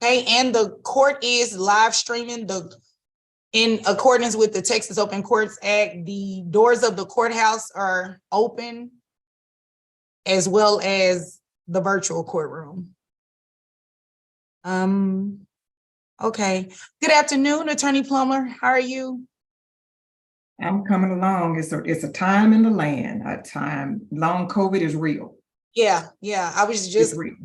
Okay, and the court is live streaming in accordance with the Texas Open Courts Act. The doors of the courthouse are open as well as the virtual courtroom. Okay. Good afternoon, Attorney Plummer. How are you? I'm coming along. It's a time in the land. A time. Long COVID is real. Yeah. I was just real.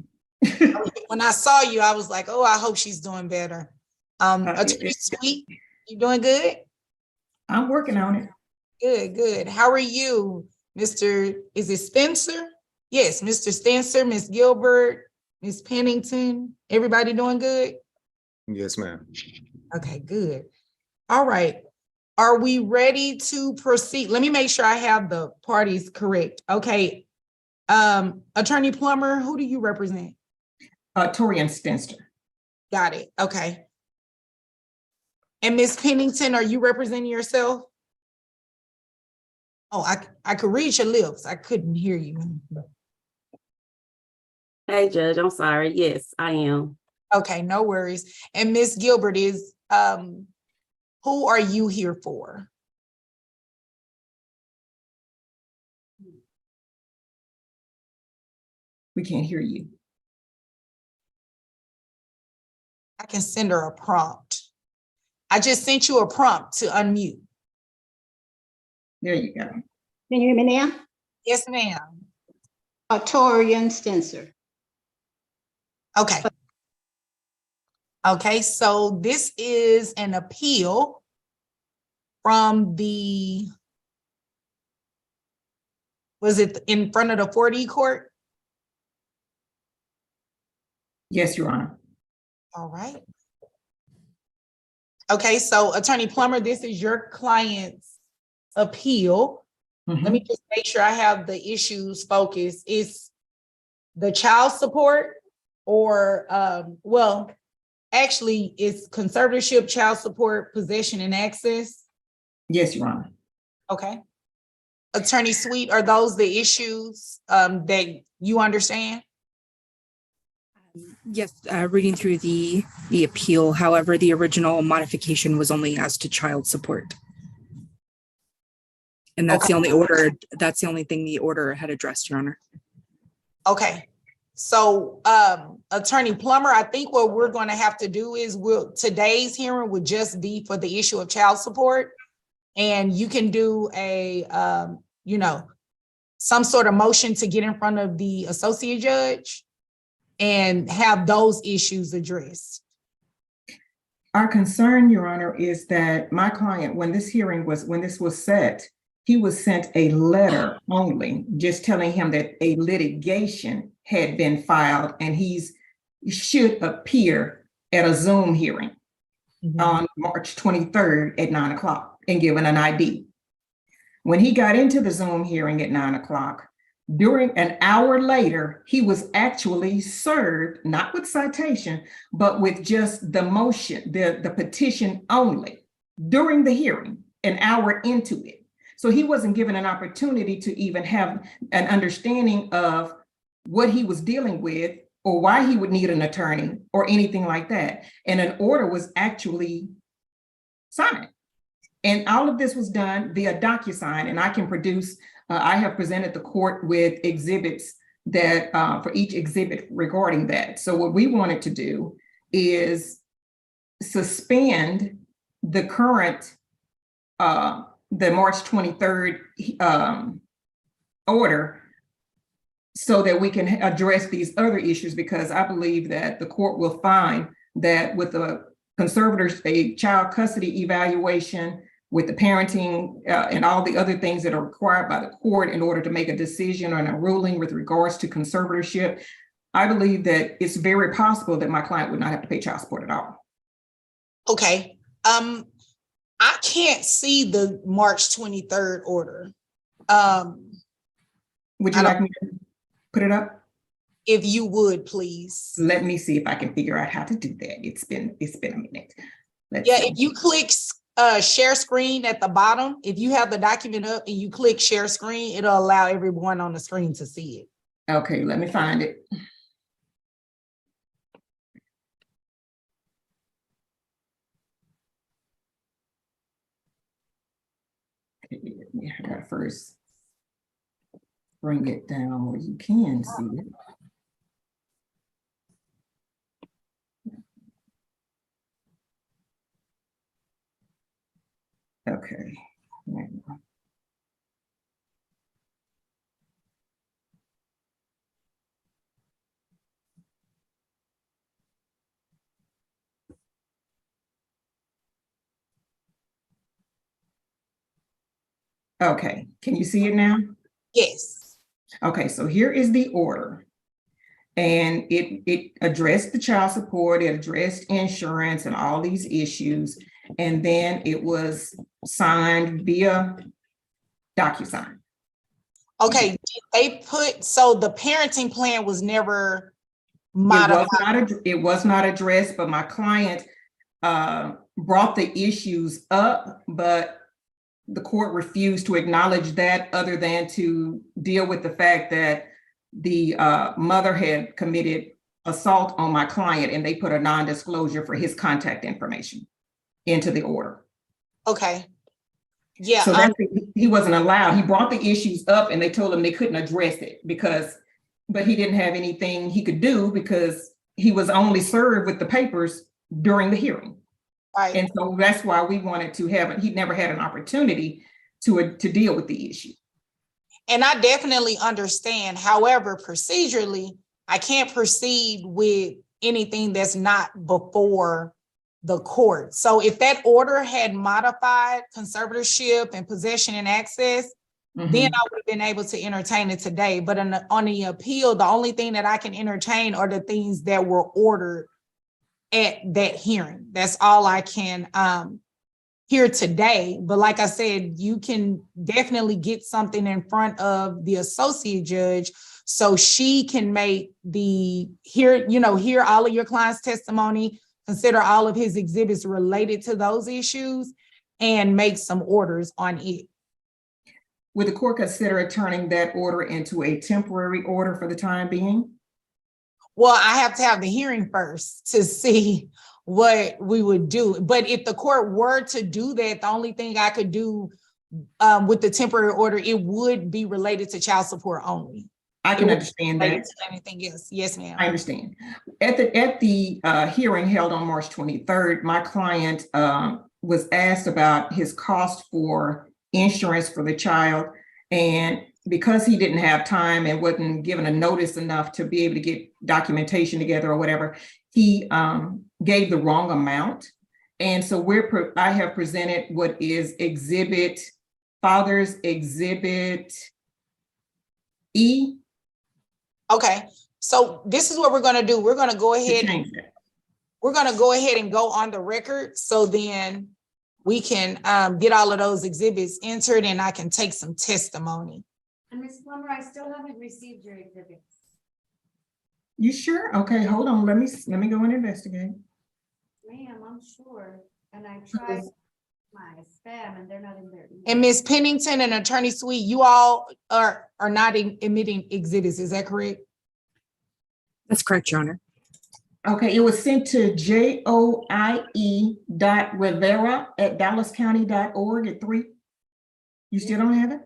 When I saw you, I was like, oh, I hope she's doing better. Attorney Sweet, you doing good? I'm working on it. Good. How are you, Mr. Is it Spencer? Yes, Mr. Spencer, Miss Gilbert, Miss Pennington. Everybody doing good? Yes, ma'am. Okay, good. All right. Are we ready to proceed? Let me make sure I have the parties correct. Okay. Attorney Plummer, who do you represent? Torian Spencer. Got it. Okay. And Miss Pennington, are you representing yourself? Oh, I could read your lips. I couldn't hear you. Hey, Judge, I'm sorry. Yes, I am. Okay, no worries. And Miss Gilbert is, who are you here for? We can't hear you. I can send her a prompt. I just sent you a prompt to unmute. There you go. Can you hear me now? Yes, ma'am. Torian Spencer. Okay. Okay, so this is an appeal from was it in front of the 4D court? Yes, Your Honor. All right. Okay, so Attorney Plummer, this is your client's appeal. Let me just make sure I have the issues focused. Is the child support or, well, actually it's conservatorship, child support, possession and access? Yes, Your Honor. Okay. Attorney Sweet, are those the issues that you understand? Yes, reading through the appeal. However, the original modification was only as to child support. And that's the only order, that's the only thing the order had addressed, Your Honor. Okay. So Attorney Plummer, I think what we're going to have to do is today's hearing would just be for the issue of child support. And you can do a, some sort of motion to get in front of the associate judge and have those issues addressed. Our concern, Your Honor, is that my client, when this was set, he was sent a letter only, just telling him that a litigation had been filed and he should appear at a Zoom hearing on March 23rd at 9 o'clock and given an ID. When he got into the Zoom hearing at 9 o'clock, during an hour later, he was actually served, not with citation, but with just the motion, the petition only during the hearing, an hour into it. So he wasn't given an opportunity to even have an understanding of what he was dealing with or why he would need an attorney or anything like that. And an order was actually signed. And all of this was done via DocuSign, and I can produce, I have presented the court with exhibits that for each exhibit regarding that. So what we wanted to do is suspend the current, the March 23rd order so that we can address these other issues, because I believe that the court will find that with the conservators, a child custody evaluation, with the parenting and all the other things that are required by the court in order to make a decision on a ruling with regards to conservatorship, I believe that it's very possible that my client would not have to pay child support at all. Okay. I can't see the March 23rd order. Would you like me to put it up? If you would, please. Let me see if I can figure out how to do that. It's been a minute. Let's see. If you click share screen at the bottom, if you have the document up and you click share screen, it'll allow everyone on the screen to see it. Okay, let me find it. Yeah, I gotta first bring it down where you can see it. Okay. Okay, can you see it now? Yes. Okay, so here is the order. And it addressed the child support, it addressed insurance and all these issues. And then it was signed via DocuSign. Okay, did they put, so the parenting plan was never It modified. was not addressed, but my client brought the issues up, but the court refused to acknowledge that, other than to deal with the fact that the mother had committed assault on my client, and they put a non-disclosure for his contact information into the order. Okay. Yeah, So he wasn't allowed. He brought the issues up and they told him they couldn't address it but he didn't have anything he could do because he was only served with the papers during the hearing. right. And so that's why we wanted to have it. He never had an opportunity to deal with the issue. And I definitely understand. However, procedurally, I can't proceed with anything that's not before the court. So if that order had modified conservatorship and possession and access, then I would have been able to entertain it today. But on the appeal, the only thing that I can entertain are the things that were ordered at that hearing. That's all I can hear today. But like I said, you can definitely get something in front of the associate judge so she can make hear all of your client's testimony, consider all of his exhibits related to those issues, and make some orders on it. Would the court consider turning that order into a temporary order for the time being? Well, I have to have the hearing first to see what we would do. But if the court were to do that, the only thing I could do with the temporary order, it would be related to child support only. I can understand that. Anything else? Yes, ma'am. I understand. At the hearing held on March 23rd, my client was asked about his cost for insurance for the child. And because he didn't have time and wasn't given a notice enough to be able to get documentation together or whatever, he gave the wrong amount. And so I have presented what is Father's Exhibit E. Okay, so this is what we're going to do. We're going to go ahead. We're going to go ahead and go on the record, so then we can get all of those exhibits entered, and I can take some testimony. And Ms. Plummer, I still haven't received your exhibits. You sure? Okay, hold on. Let me go and investigate. Ma'am, I'm sure. And I tried my spam and they're not in there. And Ms. Pennington and Attorney Sweet, you all are not emitting exhibits, is that correct? That's correct, Your Honor. Okay, it was sent to joie.rivera@dallascounty.org at 3. You still don't have it?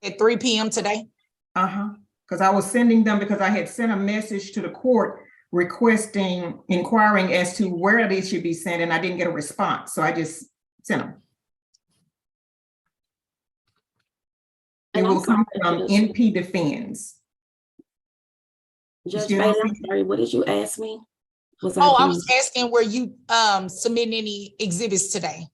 At 3 p.m. today? Because I was sending them because I had sent a message to the court inquiring as to where they should be sent, and I didn't get a response. So I just sent them. It will come from NP Defends. Judge Bailey, I'm sorry, what did you ask me? I was asking, were you submitting any exhibits today?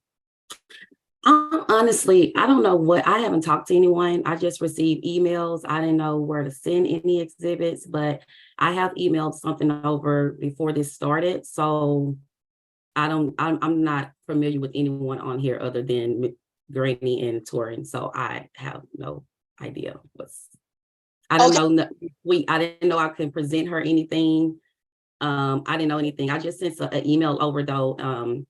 Honestly, I don't know I haven't talked to anyone. I just received emails. I didn't know where to send any exhibits, but I have emailed something over before this started. So I'm not familiar with anyone on here other than Granny and Torin. So I have no idea I didn't know I could present her anything. I didn't know anything. I just sent an email over though,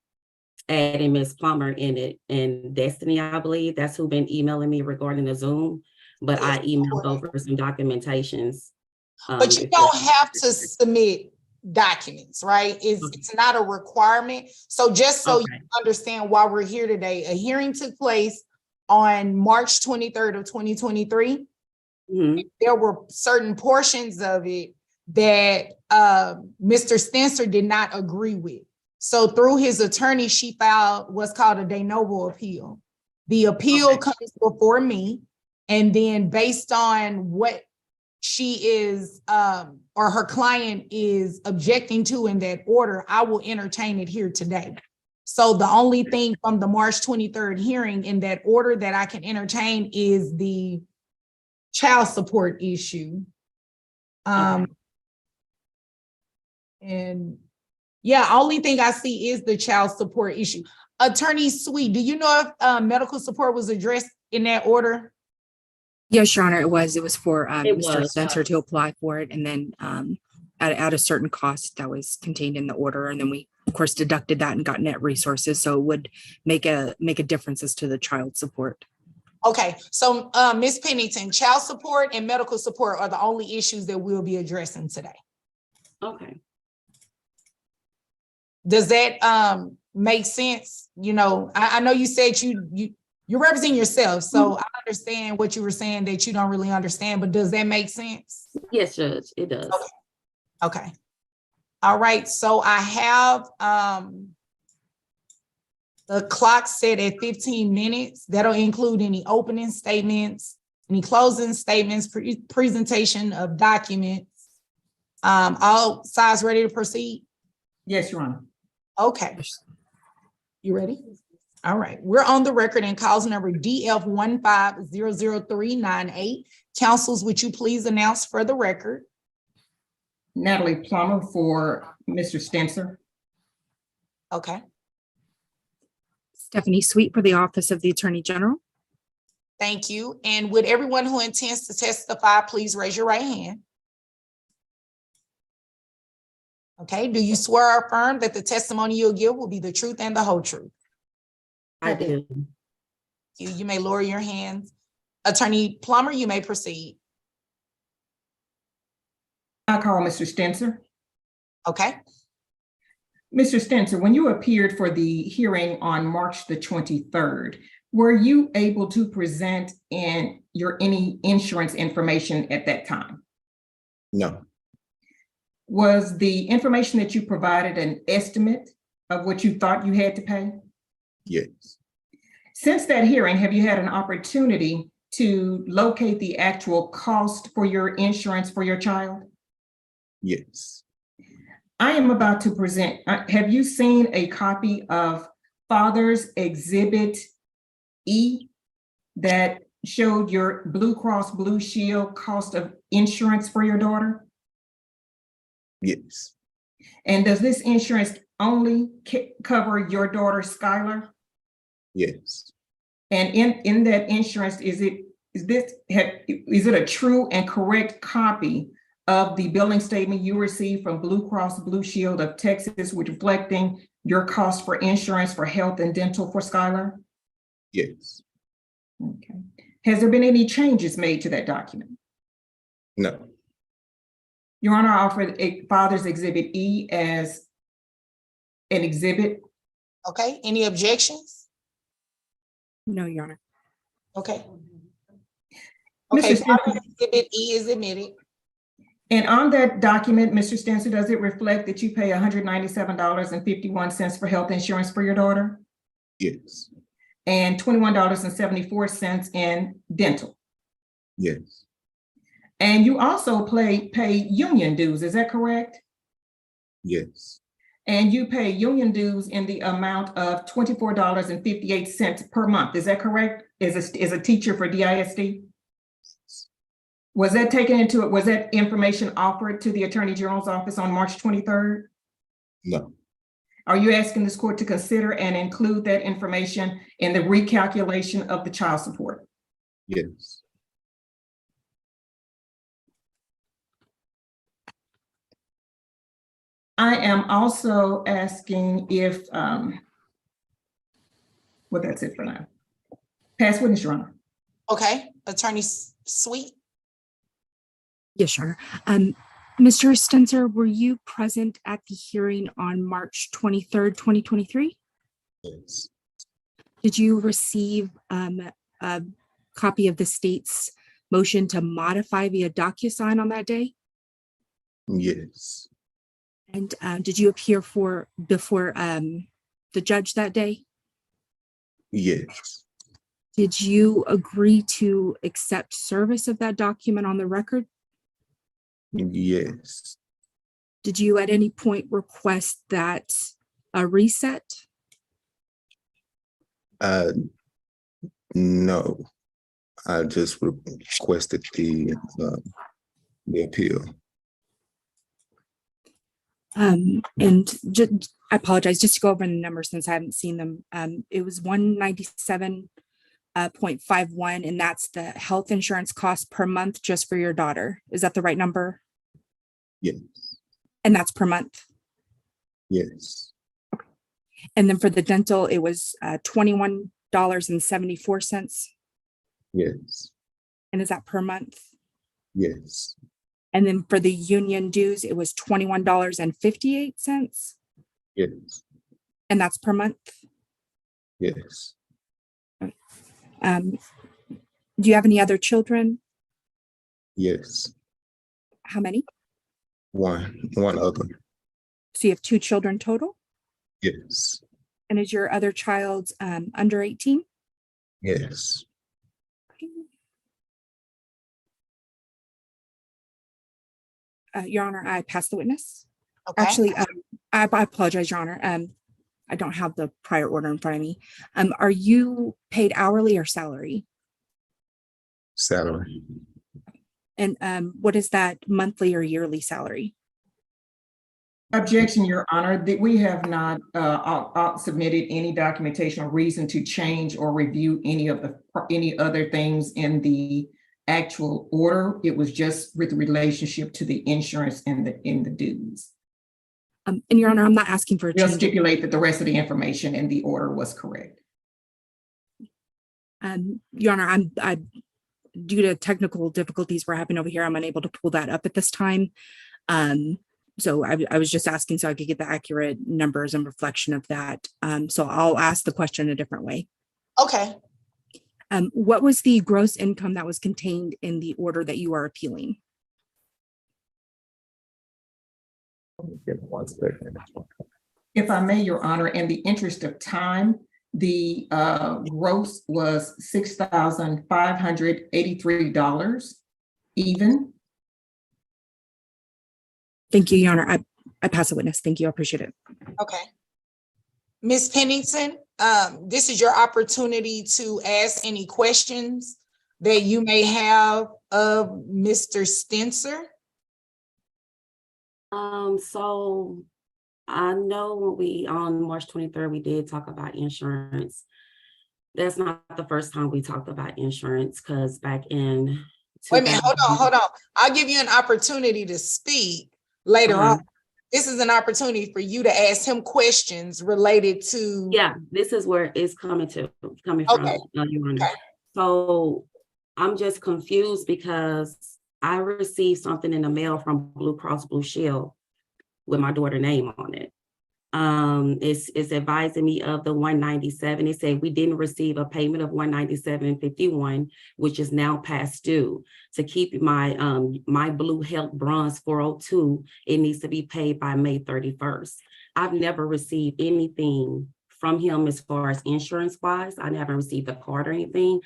adding Ms. Plummer in it, and Destiny, I believe that's who been emailing me regarding the Zoom, but I emailed over some documentations. But you don't have to submit documents, right? It's not a requirement. So just so you Okay. understand why we're here today, a hearing took place on March 23rd of 2023. Mhm. There were certain portions of it that Mr. Spencer did not agree with. So through his attorney, she filed what's called a de novo appeal. The appeal Okay. comes before me, and then based on what she is or her client is objecting to in that order, I will entertain it here today. So the only thing from the March 23rd hearing in that order that I can entertain is the child support issue. Okay. And yeah, only thing I see is the child support issue. Attorney Sweet, do you know if medical support was addressed in that order? Yes, Your Honor, it was. It was for It Mr. was. Spencer to apply for it, and then at a certain cost that was contained in the order, and then we, of course, deducted that and got net resources, so it would make a difference as to the child support. Okay, so Ms. Pennington, child support and medical support are the only issues that we'll be addressing today. Okay. Does that make sense? You know, I know you said you represent yourself, so I understand what you were saying that you don't really understand, but does that make sense? Yes, Judge, it does. Okay. All right, so I have the clock set at 15 minutes. That'll include any opening statements, any closing statements, presentation of documents. All sides ready to proceed? Yes, Your Honor. Okay. You ready? All right. We're on the record in cause number DF 1500398. Counsels, would you please announce for the record? Natalie Plummer for Mr. Spencer. Okay. Stephanie Sweet for the Office of the Attorney General. Thank you. And would everyone who intends to testify, please raise your right hand? Okay. Do you swear or affirm that the testimony you'll give will be the truth and the whole truth? I do. You may lower your hands. Attorney Plummer, you may proceed. I call Mr. Spencer. Okay. Mr. Spencer, when you appeared for the hearing on March the 23rd, were you able to present any insurance information at that time? No. Was the information that you provided an estimate of what you thought you had to pay? Yes. Since that hearing, have you had an opportunity to locate the actual cost for your insurance for your child? Yes. I am about to present, have you seen a copy of Father's Exhibit E that showed your Blue Cross Blue Shield cost of insurance for your daughter? Yes. And does this insurance only cover your daughter, Skylar? Yes. And in that insurance, is it a true and correct copy of the billing statement you received from Blue Cross Blue Shield of Texas, which reflecting your cost for insurance for health and dental for Skylar? Yes. Okay. Has there been any changes made to that document? No. Your Honor, I offer a Father's Exhibit E as an exhibit. Okay. Any objections? No, Your Honor. Okay. Mr. Okay. Spencer, Exhibit E is admitted. and on that document, Mr. Spencer, does it reflect that you pay $197.51 for health insurance for your daughter? Yes. And $21.74 in dental? Yes. And you also pay union dues, is that correct? Yes. And you pay union dues in the amount of $24.58 per month, is that correct? As a teacher for DISD? Was that taken into it? Was that information offered to the Attorney General's office on March 23rd? No. Are you asking this court to consider and include that information in the recalculation of the child support? Yes. I am also asking if, well, that's it for now. Pass witness, Your Honor. Okay. Attorney Sweet. Yes, Your Honor. Mr. Stenser, were you present at the hearing on March 23rd, 2023? Yes. Did you receive a copy of the state's motion to modify via DocuSign on that day? Yes. And did you appear before the judge that day? Yes. Did you agree to accept service of that document on the record? Yes. Did you at any point request that a reset? No. I just requested the appeal. And I apologize, just to go over the numbers since I haven't seen them. It was 197.51, and that's the health insurance cost per month just for your daughter. Is that the right number? Yes. And that's per month. Yes. And then for the dental, it was $21.74. Yes. And is that per month? Yes. And then for the union dues, it was $21.58. Yes. And that's per month. Yes. Do you have any other children? Yes. How many? One other. So you have 2 children total? Yes. And is your other child under 18? Yes. Your Honor, I pass the witness. Okay. Actually, I apologize, Your Honor. I don't have the prior order in front of me. Are you paid hourly or salary? Salary. And what is that monthly or yearly salary? Objection, Your Honor, that we have not submitted any documentation or reason to change or review any other things in the actual order. It was just with relationship to the insurance and the dues. And Your Honor, I'm not asking for a We'll change. stipulate that the rest of the information in the order was correct. Your Honor, I due to technical difficulties we're having over here, I'm unable to pull that up at this time. So I was just asking so I could get the accurate numbers and reflection of that. So I'll ask the question a different way. Okay. What was the gross income that was contained in the order that you are appealing? Give me 1 second. If I may, Your Honor, in the interest of time, the gross was $6,583 even. Thank you, Your Honor. I pass the witness. Thank you. I appreciate it. Okay. Ms. Pennington, this is your opportunity to ask any questions that you may have of Mr. Stenser. So I know when we, on March 23rd, we did talk about insurance. That's not the first time we talked about insurance, because back in Wait a minute, hold on. I'll give you an opportunity to speak later on. This is an opportunity for you to ask him questions related to. Yeah, this is where it's coming from, Okay. Your Honor. Okay. So I'm just confused because I received something in the mail from Blue Cross Blue Shield with my daughter's name on it. It's advising me of the 197. It said we didn't receive a payment of 197.51, which is now past due. To keep my my Blue Health Bronze 402, it needs to be paid by May 31st. I've never received anything from him as far as insurance wise. I never received a card or anything.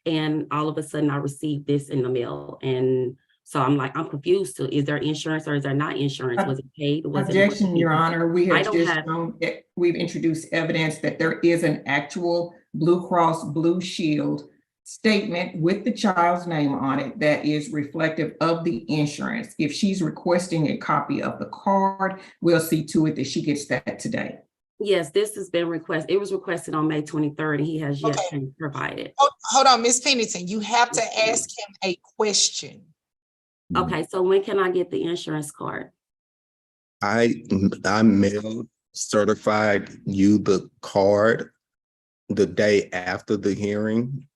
And all of a sudden I received this in the mail. And so I'm like, I'm confused. Is there insurance or is there not insurance? Was it paid? Objection, Your Honor. We have just shown we've introduced evidence that there is an actual Blue Cross Blue Shield statement with the child's name on it that is reflective of the insurance. If she's requesting a copy of the card, we'll see to it that she gets that today. Yes, this has been requested. It was requested on May 23rd and he has yet to provide it. Hold on, Ms. Pennington, you have to ask him a question. Okay, so when can I get the insurance card? I mailed certified you the card the day after the hearing,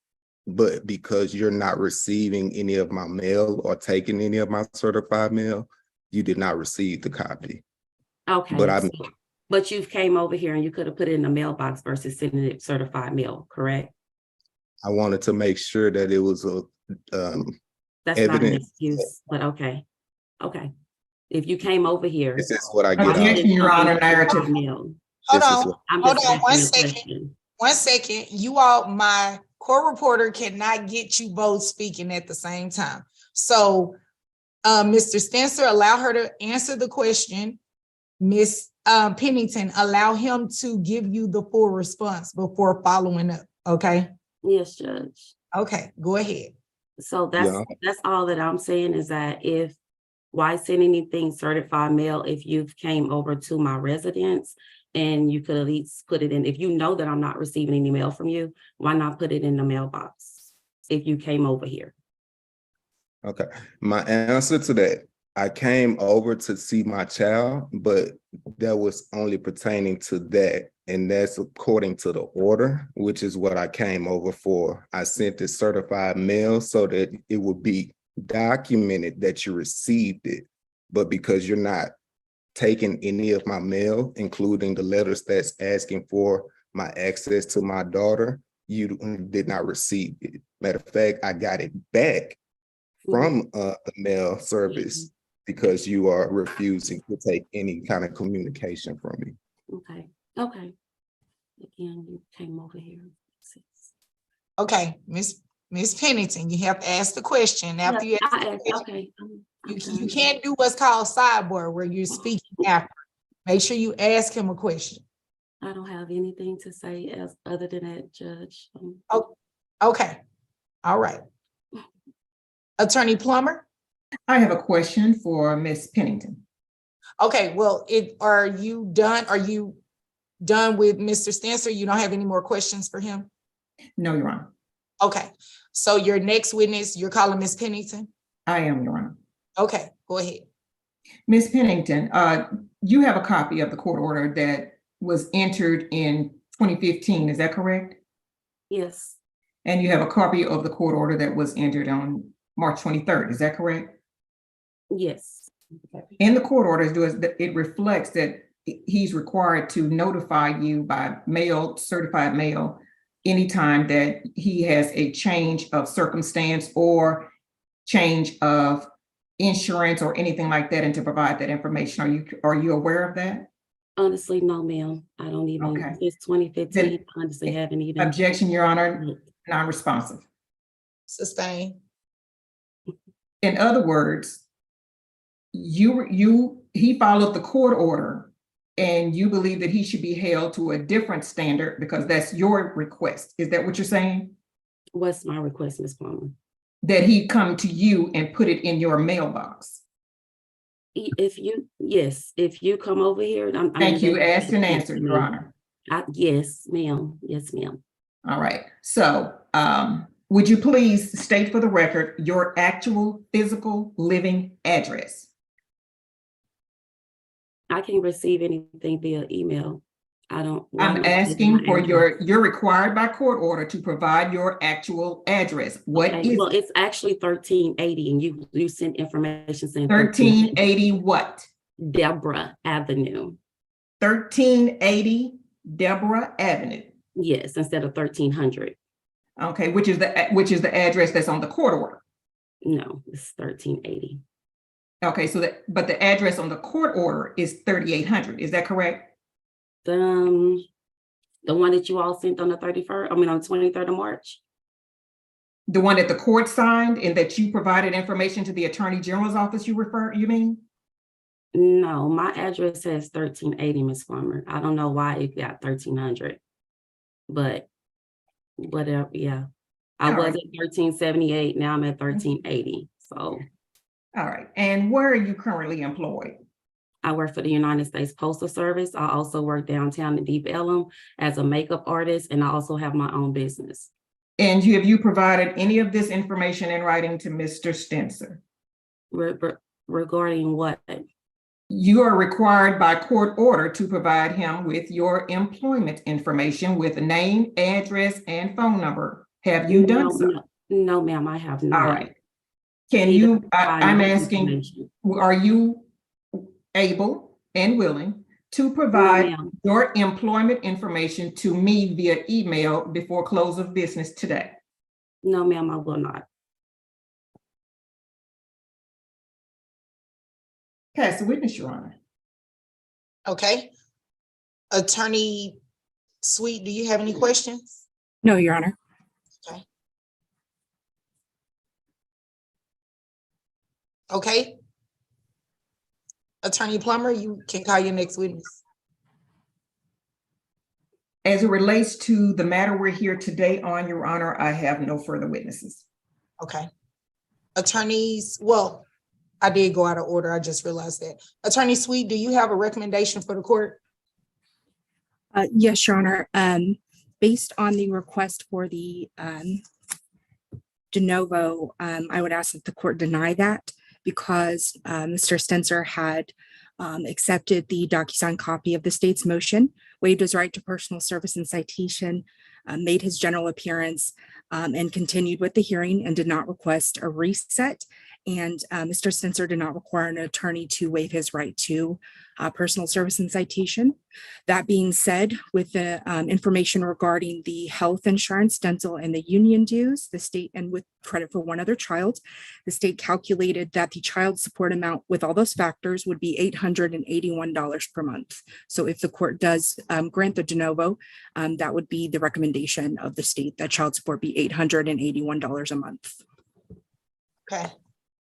but because you're not receiving any of my mail or taking any of my certified mail, you did not receive the copy. Okay, But I'm, but you came over here and you could have put it in the mailbox versus sending it certified mail, correct? I wanted to make sure that it was a That's not an evidence. excuse, but okay. Okay. If you came over here. This is what I why get you out. Objection, didn't Your come in Honor, narrative. certified mail? Hold This is on, what- I'm hold just on, one asking a second. question. 1 second. You all, my court reporter cannot get you both speaking at the same time. So, Mr. Spencer, allow her to answer the question. Ms. Pennington, allow him to give you the full response before following up, okay? Yes, Judge. Okay, go ahead. So Yeah. that's all that I'm saying is that why send anything certified mail if you've came over to my residence and you could at least put it in, if you know that I'm not receiving any mail from you, why not put it in the mailbox if you came over here? Okay, my answer to that, I came over to see my child, but that was only pertaining to that. And that's according to the order, which is what I came over for. I sent the certified mail so that it would be documented that you received it. But because you're not taking any of my mail, including the letters that's asking for my access to my daughter, you did not receive it. Matter of fact, I got it back from the mail service because you are refusing to take any kind of communication from me. Okay, okay. Again, you came over here. Okay, Miss Pennington, you have to ask the question. After you ask the question, Okay. you can't do what's called sidebar where you're speaking after. Make sure you ask him a question. I don't have anything to say else other than that, Judge. Oh, okay. All right. Attorney Plummer? I have a question for Ms. Pennington. Okay, well, are you done? Are you done with Mr. Spencer? You don't have any more questions for him? No, Your Honor. Okay, so your next witness, you're calling Ms. Pennington? I am, Your Honor. Okay, go ahead. Ms. Pennington, you have a copy of the court order that was entered in 2015, is that correct? Yes, And you have a copy of the court order that was entered on March 23rd, is that correct? yes. In the court orders, it reflects that he's required to notify you by mail, certified mail, anytime that he has a change of circumstance or change of insurance or anything like that, and to provide that information. Are you aware of that? Honestly, no, ma'am. I don't even, Okay. it's 2015, I honestly haven't even. Objection, Your Honor, non-responsive. Sustain. In other words, he followed the court order and you believe that he should be held to a different standard because that's your request. Is that what you're saying? What's my request, Ms. Plummer? That he come to you and put it in your mailbox. Yes, if you come over here. Thank you. Asked and answered, Your Honor. Yes, ma'am. Yes, ma'am. All right. So would you please state for the record your actual physical living address? I can't receive anything via email. I'm asking for you're required by court order to provide your actual address. What is well, it's actually 1380 and you sent information saying 1380 what? Deborah Avenue. 1380 Deborah Avenue. Yes, instead of 1300. Okay, which is the address that's on the court order? No, it's 1380. Okay, but the address on the court order is 3800. Is that correct? The one that you all sent on the 31st, on 23rd of March. The one that the court signed and that you provided information to the Attorney General's office, you mean? No, my address says 1380, Ms. Plummer. I don't know why it got 1300, but whatever, yeah. I was at 1378, now I'm at 1380, so. All right, and where are you currently employed? I work for the United States Postal Service. I also work downtown in Deep Ellum as a makeup artist, and I also have my own business. And have you provided any of this information in writing to Mr. Spencer? Regarding what? You are required by court order to provide him with your employment information with name, address, and phone number. Have you done so? No, ma'am, I have not. All right. Can you, I'm asking, are you able, and willing to No, provide ma'am. your employment information to me via email before close of business today? No, ma'am, I will not. Pass the witness, Your Honor. Okay. Attorney Sweet, do you have any questions? No, Your Honor. Okay. Attorney Plummer, you can call your next witness. As it relates to the matter we're here today on, Your Honor, I have no further witnesses. Okay. Attorneys, well, I did go out of order. I just realized that. Attorney Sweet, do you have a recommendation for the court? Yes, Your Honor. Based on the request for the de novo, I would ask that the court deny that because Mr. Stenser had accepted the DocuSign copy of the state's motion, waived his right to personal service and citation, made his general appearance, and continued with the hearing and did not request a reset. And Mr. Stenser did not require an attorney to waive his right to personal service and citation. That being said, with the information regarding the health insurance, dental, and the union dues, the state, and with credit for one other child, the state calculated that the child support amount with all those factors would be $881 per month. So if the court does grant the de novo, that would be the recommendation of the state, that child support be $881 a month. Okay,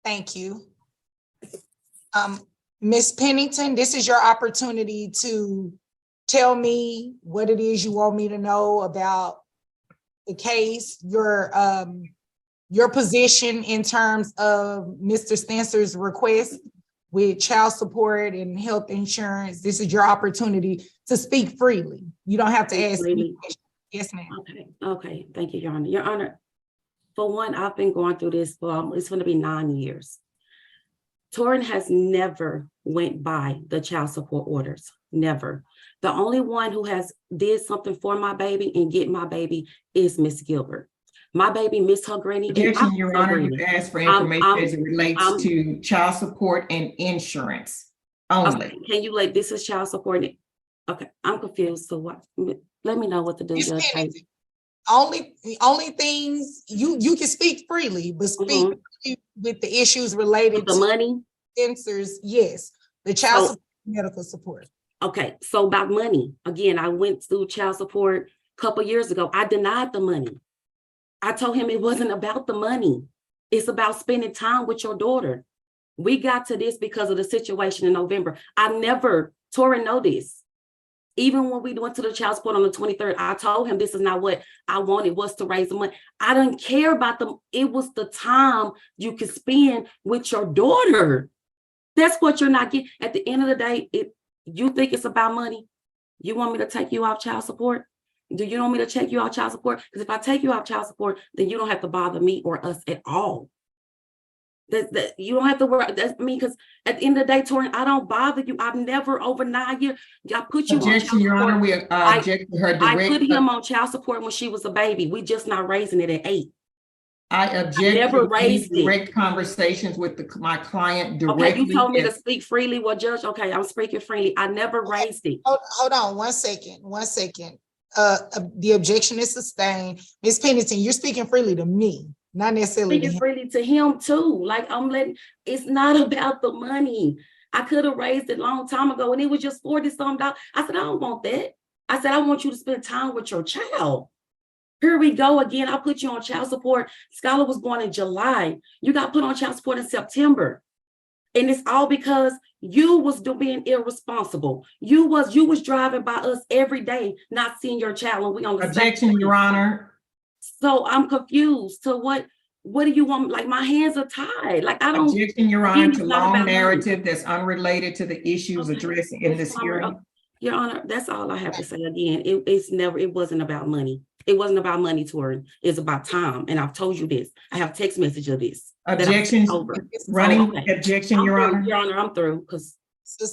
thank you. Ms. Pennington, this is your opportunity to tell me what it is you want me to know about the case, your position in terms of Mr. Stenser's request with child support and health insurance. This is your opportunity to speak freely. You don't have to ask me questions. Yes, ma'am. Okay, thank you, Your Honor. Your Honor, for one, I've been going through this for, it's going to be 9 years. Torin has never went by the child support orders, never. The only one who has did something for my baby and get my baby is Miss Gilbert. My baby missed her granny. Objection, Your Honor, you asked for information as it relates to child support and insurance only. Okay, can you like, this is child support? Okay, I'm confused. So what? Let me know what to do. Ms. Judge. Pennington, only things you can speak freely, but speak with the issues related The to money. Stenser's, yes, the child support, medical support. Okay, so about money, again, I went through child support a couple years ago. I denied the money. I told him it wasn't about the money. It's about spending time with your daughter. We got to this because of the situation in November. Torin know this. Even when we went to the child support on the 23rd, I told him this is not what I wanted, was to raise the money. I didn't care about them. It was the time you could spend with your daughter. That's what you're not getting. At the end of the day, you think it's about money? You want me to take you off child support? Do you want me to take you off child support? Because if I take you off child support, then you don't have to bother me or us at all. That you don't have to worry. That's me, because at the end of the day, Torin, I don't bother you. I've never over 9 years. I put you Objection, on child Your support. Honor, we object to her direct. I put him on child support when she was a baby. We just not raising it at 8. I object never to any raised it. direct conversations with my client directly. Okay, you told me to speak freely. Well, Judge, okay, I'm speaking freely. I never raised it. Hold on 1 second. 1 second. The objection is sustained. Ms. Pennington, you're speaking freely to me, not necessarily to Speaking him. freely to him too. Like it's not about the money. I could have raised it a long time ago and it was just $40-some. I said, I don't want that. I said, I want you to spend time with your child. Here we go again. I put you on child support. Skylar was born in July. You got put on child support in September. And it's all because you was being irresponsible. You was driving by us every day, not seeing your child. And we on the Objection, Your Honor. So I'm confused. So what do you want? Like, my hands are tied. Like, I don't. Objection, Your Honor, to It's not long about narrative that's unrelated to the issues addressed in this hearing. Your Honor, that's all I have to say. Again, it wasn't about money. It wasn't about money, Torin. It's about time. And I've told you this. I have text message of this. Objections, running objection, Your Honor. Your Honor, I'm through because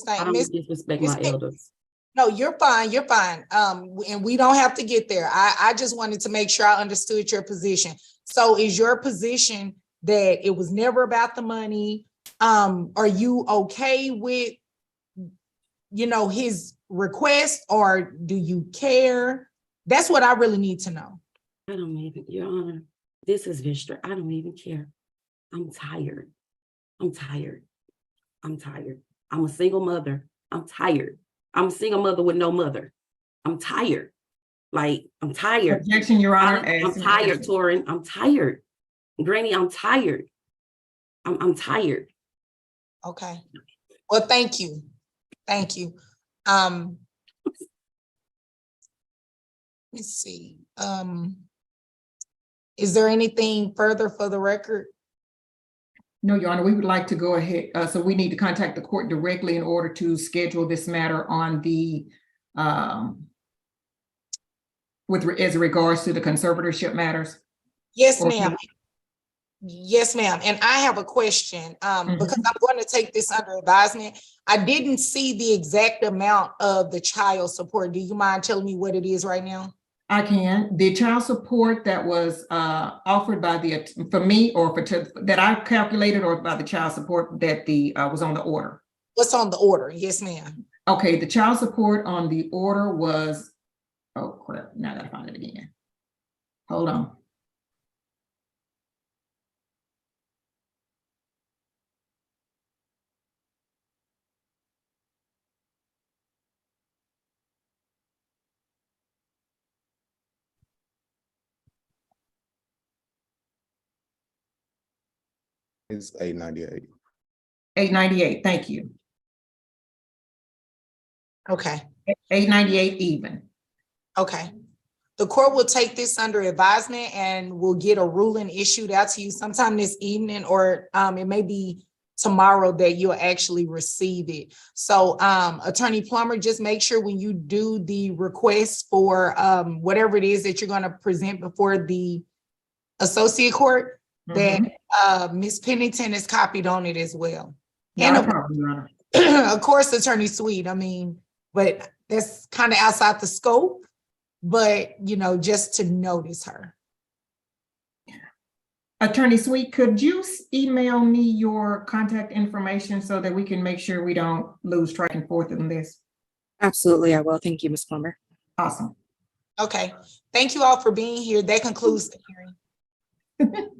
I don't disrespect my elders. No, you're fine. You're fine. And we don't have to get there. I just wanted to make sure I understood your position. So is your position that it was never about the money? Are you okay with his request, or do you care? That's what I really need to know. I don't even, Your Honor, this is Vistra. I don't even care. I'm tired. I'm tired. I'm tired. I'm a single mother. I'm tired. I'm a single mother with no mother. I'm tired. Like, I'm tired. Objection, Your Honor. I'm tired, Torin. I'm tired. Granny, I'm tired. I'm tired. Okay. Well, thank you. Thank you. Let's see. Is there anything further for the record? No, Your Honor, we would like to go ahead. So we need to contact the court directly in order to schedule this matter on the, as regards to the conservatorship matters. Yes, Or- ma'am. Yes, ma'am. And I have a question, because I'm going to take this under advisement. I didn't see the exact amount of the child support. Do you mind telling me what it is right now? I can. The child support that was offered by for me, or that I calculated, or by the child support that was on the order. What's on the order? Yes, ma'am. Okay, the child support on the order was, oh crap, now I gotta find it again. Hold on. It's 898. 898, thank you. Okay. 898 even. Okay. The court will take this under advisement and will get a ruling issued out to you sometime this evening, or it may be tomorrow that you'll actually receive it. So Attorney Plummer, just make sure when you do the request for whatever it is that you're going to present before the associate court, that Ms. Pennington is copied on it as well. Not And a problem, Your Honor. of course, Attorney Sweet, but that's kind of outside the scope, but just to notice her. Attorney Sweet, could you email me your contact information so that we can make sure we don't lose track and forth in this? Absolutely, I will. Thank you, Ms. Plummer. Awesome. Okay. Thank you all for being here. That concludes the hearing.